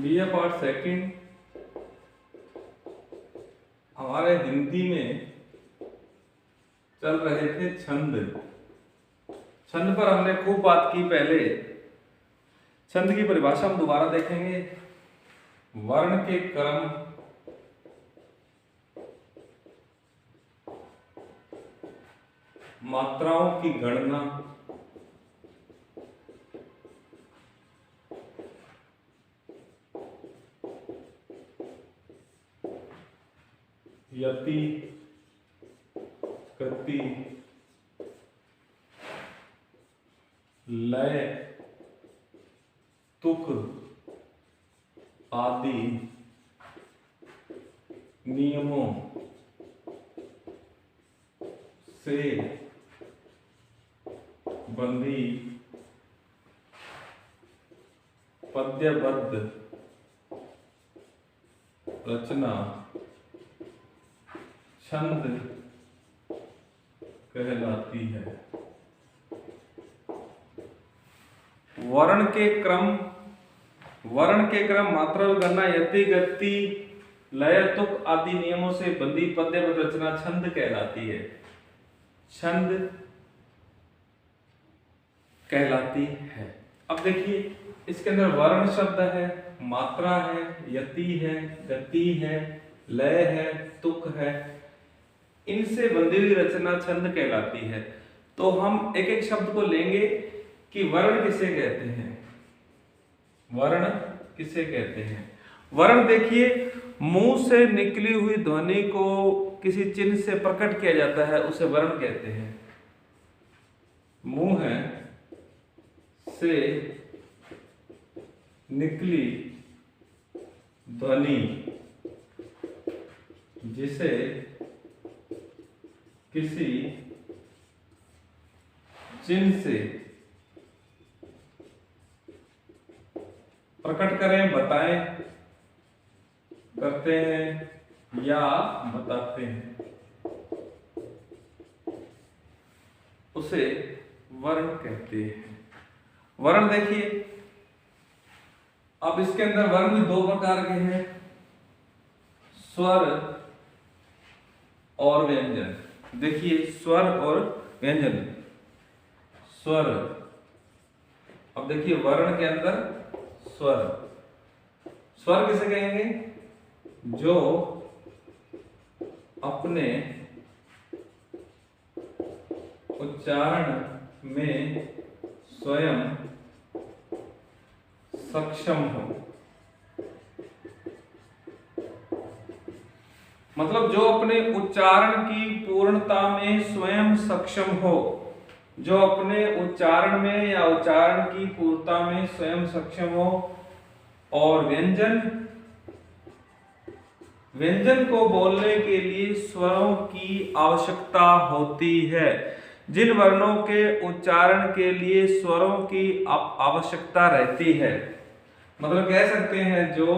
BA part second हमारे हिंदी में चल रहे थे छंद। छंद पर हमने खूब बात की पहले। छंद की परिभाषा हम दोबारा देखेंगे। वर्ण के क्रम, मात्राओं की गणना, यति, गति, लय, तुक आदि नियमों से बंधी पद्यबद्ध रचना छंद कहलाती है। वर्ण के क्रम, मात्रा और गणना, यति, गति, लय, तुक आदि नियमों से बंधी पद्यबद्ध रचना छंद कहलाती है। छंद कहलाती है। अब देखिए, इसके अंदर वर्ण शब्द है, मात्रा है, यति है, गति है, लय है, तुक है, इनसे बंधी हुई रचना छंद कहलाती है। तो हम एक एक शब्द को लेंगे कि वर्ण किसे कहते हैं। वर्ण किसे कहते हैं? वर्ण देखिए, मुंह से निकली हुई ध्वनि को किसी चिन्ह से प्रकट किया जाता है, उसे वर्ण कहते हैं। मुंह से निकली ध्वनि जिसे किसी चिन्ह से प्रकट करें, बताएं, करते हैं या बताते हैं, उसे वर्ण कहते हैं। वर्ण देखिए, अब इसके अंदर वर्ण भी दो प्रकार के हैं, स्वर और व्यंजन। देखिए, स्वर और व्यंजन। स्वर, अब देखिए वर्ण के अंदर स्वर। स्वर किसे कहेंगे? जो अपने उच्चारण में स्वयं सक्षम हो, मतलब जो अपने उच्चारण की पूर्णता में स्वयं सक्षम हो, जो अपने उच्चारण में या उच्चारण की पूर्णता में स्वयं सक्षम हो। और व्यंजन, व्यंजन को बोलने के लिए स्वरों की आवश्यकता होती है। जिन वर्णों के उच्चारण के लिए स्वरों की आवश्यकता रहती है, मतलब कह सकते हैं जो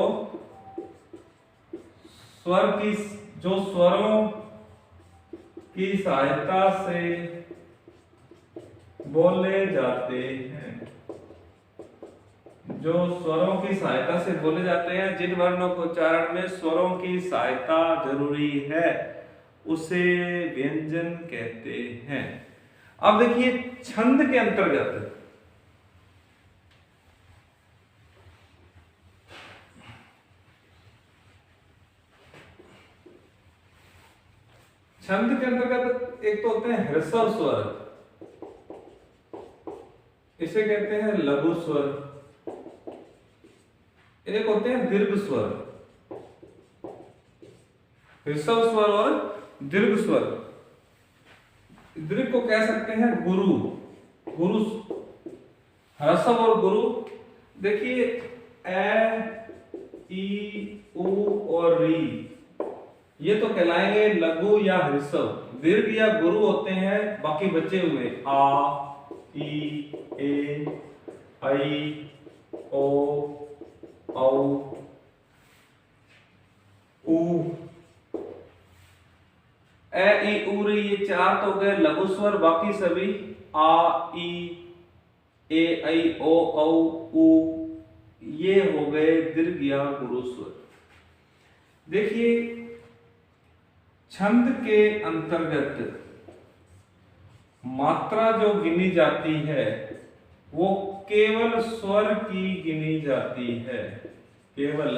स्वरों की सहायता से बोले जाते हैं, जो स्वरों की सहायता से बोले जाते हैं, जिन वर्णों के उच्चारण में स्वरों की सहायता जरूरी है, उसे व्यंजन कहते हैं। अब देखिए, छंद के अंतर्गत एक तो होते हैं ह्रस्व स्वर, इसे कहते हैं लघु स्वर। एक होते हैं दीर्घ स्वर, ह्रस्व स्वर और दीर्घ स्वर। दीर्घ को कह सकते हैं गुरु, ह्रस्व और गुरु। देखिए, ए, ई, उ और री, ये तो कहलाएंगे लघु या ह्रस्व। दीर्घ या गुरु होते हैं बाकी बचे हुए आ, ई, ए, आई, ओ, औ, उ, ए, ई, उ, री, ये चार तो गए लघु स्वर। बाकी सभी आ, ई, ए, आई, ओ, औ, उ, ये हो गए दीर्घ या गुरु स्वर। देखिए छंद के अंतर्गत मात्रा जो गिनी जाती है वो केवल स्वर की गिनी जाती है, केवल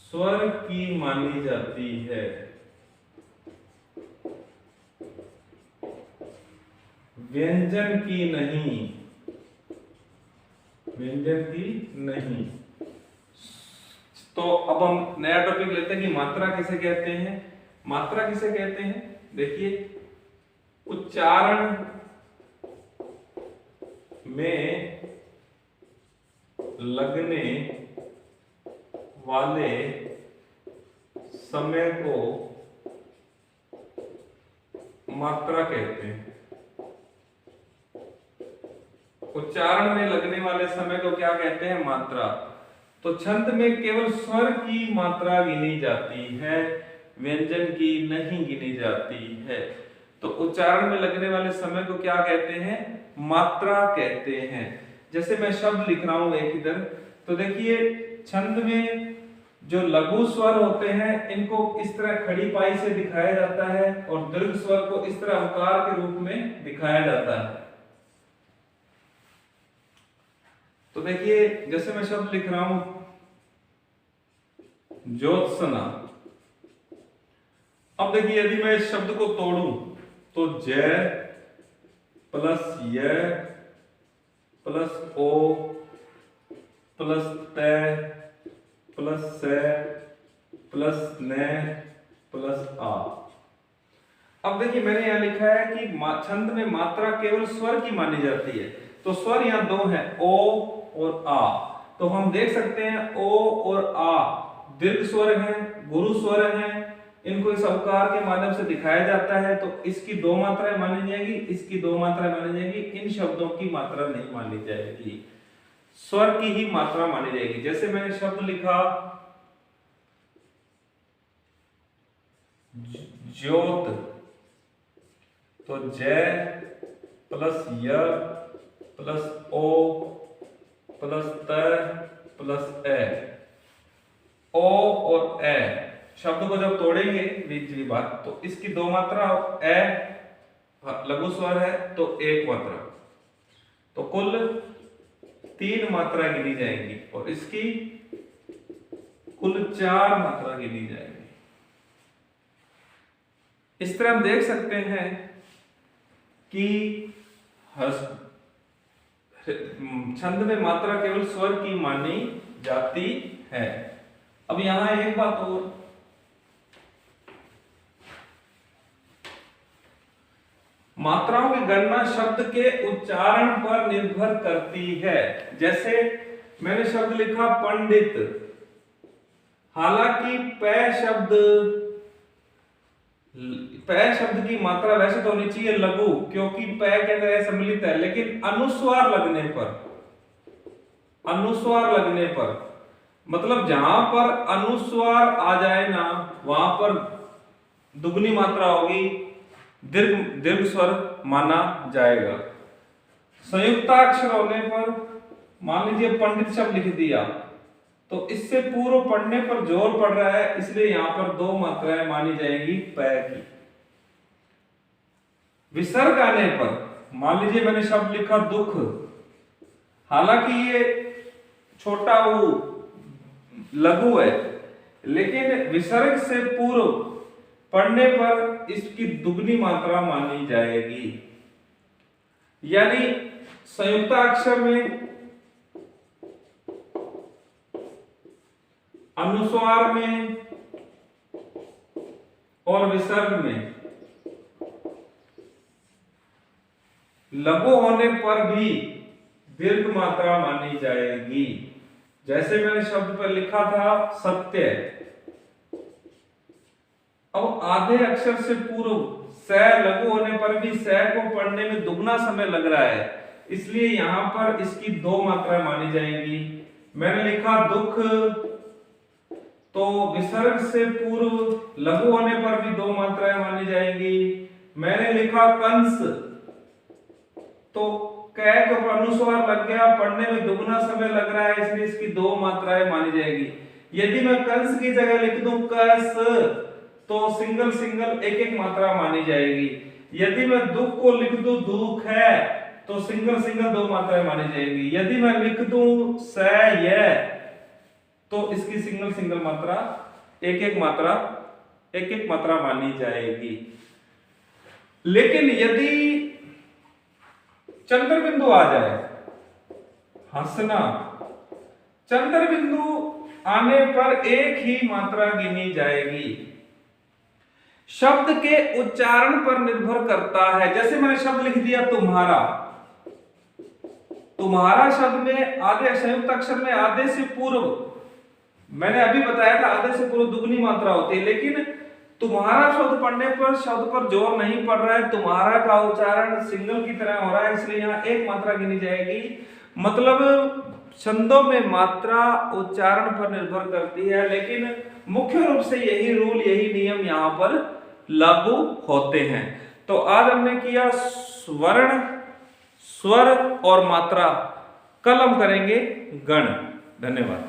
स्वर की मानी जाती है। व्यंजन की नहीं, व्यंजन की नहीं। तो अब हम नया टॉपिक लेते हैं कि मात्रा किसे कहते हैं। मात्रा किसे कहते हैं, देखिए उच्चारण में लगने वाले समय को मात्रा कहते हैं। उच्चारण में लगने वाले समय को क्या कहते हैं, मात्रा। तो छंद में केवल स्वर की मात्रा गिनी जाती है, व्यंजन की नहीं गिनी जाती है। तो उच्चारण में लगने वाले समय को क्या कहते हैं, मात्रा कहते हैं। जैसे मैं शब्द लिख रहा हूं एक इधर, तो देखिए छंद में जो लघु स्वर होते हैं इनको इस तरह खड़ी पाई से दिखाया जाता है और दीर्घ स्वर को इस तरह उकार के रूप में दिखाया जाता है। तो देखिए जैसे मैं शब्द लिख रहा हूं ज्योत्सना। अब देखिए यदि मैं इस शब्द को तोड़ूं तो ज प्लस य प्लस ओ प्लस त प्लस स प्लस न प्लस आ। अब देखिए मैंने यहां लिखा है कि छंद में मात्रा केवल स्वर की मानी जाती है। तो स्वर यहां दो हैं, ओ और आ। तो हम देख सकते हैं ओ और आ दीर्घ स्वर हैं, गुरु स्वर हैं। इनको इस अवकार के माध्यम से दिखाया जाता है। तो इसकी दो मात्राएं मानी जाएगी, इसकी दो मात्राएं मानी जाएगी। इन शब्दों की मात्रा नहीं मानी जाएगी, स्वर की ही मात्रा मानी जाएगी। जैसे मैंने शब्द लिखा ज्योत, तो ज प्लस य प्लस ओ प्लस त प्लस ए। ओ और ए शब्द को जब तोड़ेंगे बीच की बात, तो इसकी दो मात्रा, ए लघु स्वर है तो एक मात्रा, तो कुल तीन मात्रा गिनी जाएंगी और इसकी कुल चार मात्रा गिनी जाएंगी। इस तरह हम देख सकते हैं कि छंद में मात्रा केवल स्वर की मानी जाती है। अब यहां एक बात और, मात्राओं की गणना शब्द के उच्चारण पर निर्भर करती है। जैसे मैंने शब्द लिखा पंडित, हालांकि पै शब्द की मात्रा वैसे तो होनी चाहिए लघु, क्योंकि पै के अंदर सम्मिलित है, लेकिन अनुस्वार लगने पर मतलब जहां पर अनुस्वार आ जाए ना, वहां पर दुगनी मात्रा होगी, दीर्घ स्वर माना जाएगा। संयुक्ताक्षर होने पर मान लीजिए पंडित शब्द लिख दिया, तो इससे पूर्व पढ़ने पर जोर पड़ रहा है, इसलिए यहां पर दो मात्राएं मानी जाएगी पै की। विसर्ग आने पर मान लीजिए मैंने शब्द लिखा दुख, हालांकि ये छोटा ऊ लघु है, लेकिन विसर्ग से पूर्व पढ़ने पर इसकी दुगनी मात्रा मानी जाएगी। यानी संयुक्ताक्षर में, अनुस्वार में और विसर्ग में लघु होने पर भी दीर्घ मात्रा मानी जाएगी। जैसे मैंने शब्द पर लिखा था सत्य, अब आधे अक्षर से पूर्व स लघु होने पर भी स को पढ़ने में दुगना समय लग रहा है, इसलिए यहां पर इसकी दो मात्राएं मानी जाएंगी। मैंने लिखा दुख, तो विसर्ग से पूर्व लघु होने पर भी दो मात्राएं मानी जाएंगी। मैंने लिखा कंस, तो कै के ऊपर अनुस्वार लग गया, पढ़ने में दुगना समय लग रहा है, इसलिए इसकी 2 मात्राएं मानी जाएगी। यदि मैं कंस की जगह लिख दूं कस, तो सिंगल सिंगल एक एक मात्रा मानी जाएगी। यदि मैं दुख को लिख दूं दुख है, तो सिंगल सिंगल 2 मात्राएं मानी जाएगी। यदि मैं लिख दूं स य, तो इसकी सिंगल सिंगल मात्रा एक एक मात्रा मानी जाएगी। लेकिन यदि चंद्र बिंदु आ जाए, हंसना, चंद्र बिंदु आने पर एक ही मात्रा गिनी जाएगी। शब्द के उच्चारण पर निर्भर करता है। जैसे मैंने शब्द लिख दिया तुम्हारा, तुम्हारा शब्द में आधे संयुक्त अक्षर में आधे से पूर्व, मैंने अभी बताया था आधे से पूर्व दुगनी मात्रा होती है, लेकिन तुम्हारा शब्द पढ़ने पर शब्द पर जोर नहीं पड़ रहा है, तुम्हारा का उच्चारण सिंगल की तरह हो रहा है, इसलिए यहां एक मात्रा गिनी जाएगी। मतलब छंदों में मात्रा उच्चारण पर निर्भर करती है, लेकिन मुख्य रूप से यही रूल, यही नियम यहां पर लागू होते हैं। तो आज हमने किया वर्ण, स्वर और मात्रा। कल हम करेंगे गण। धन्यवाद।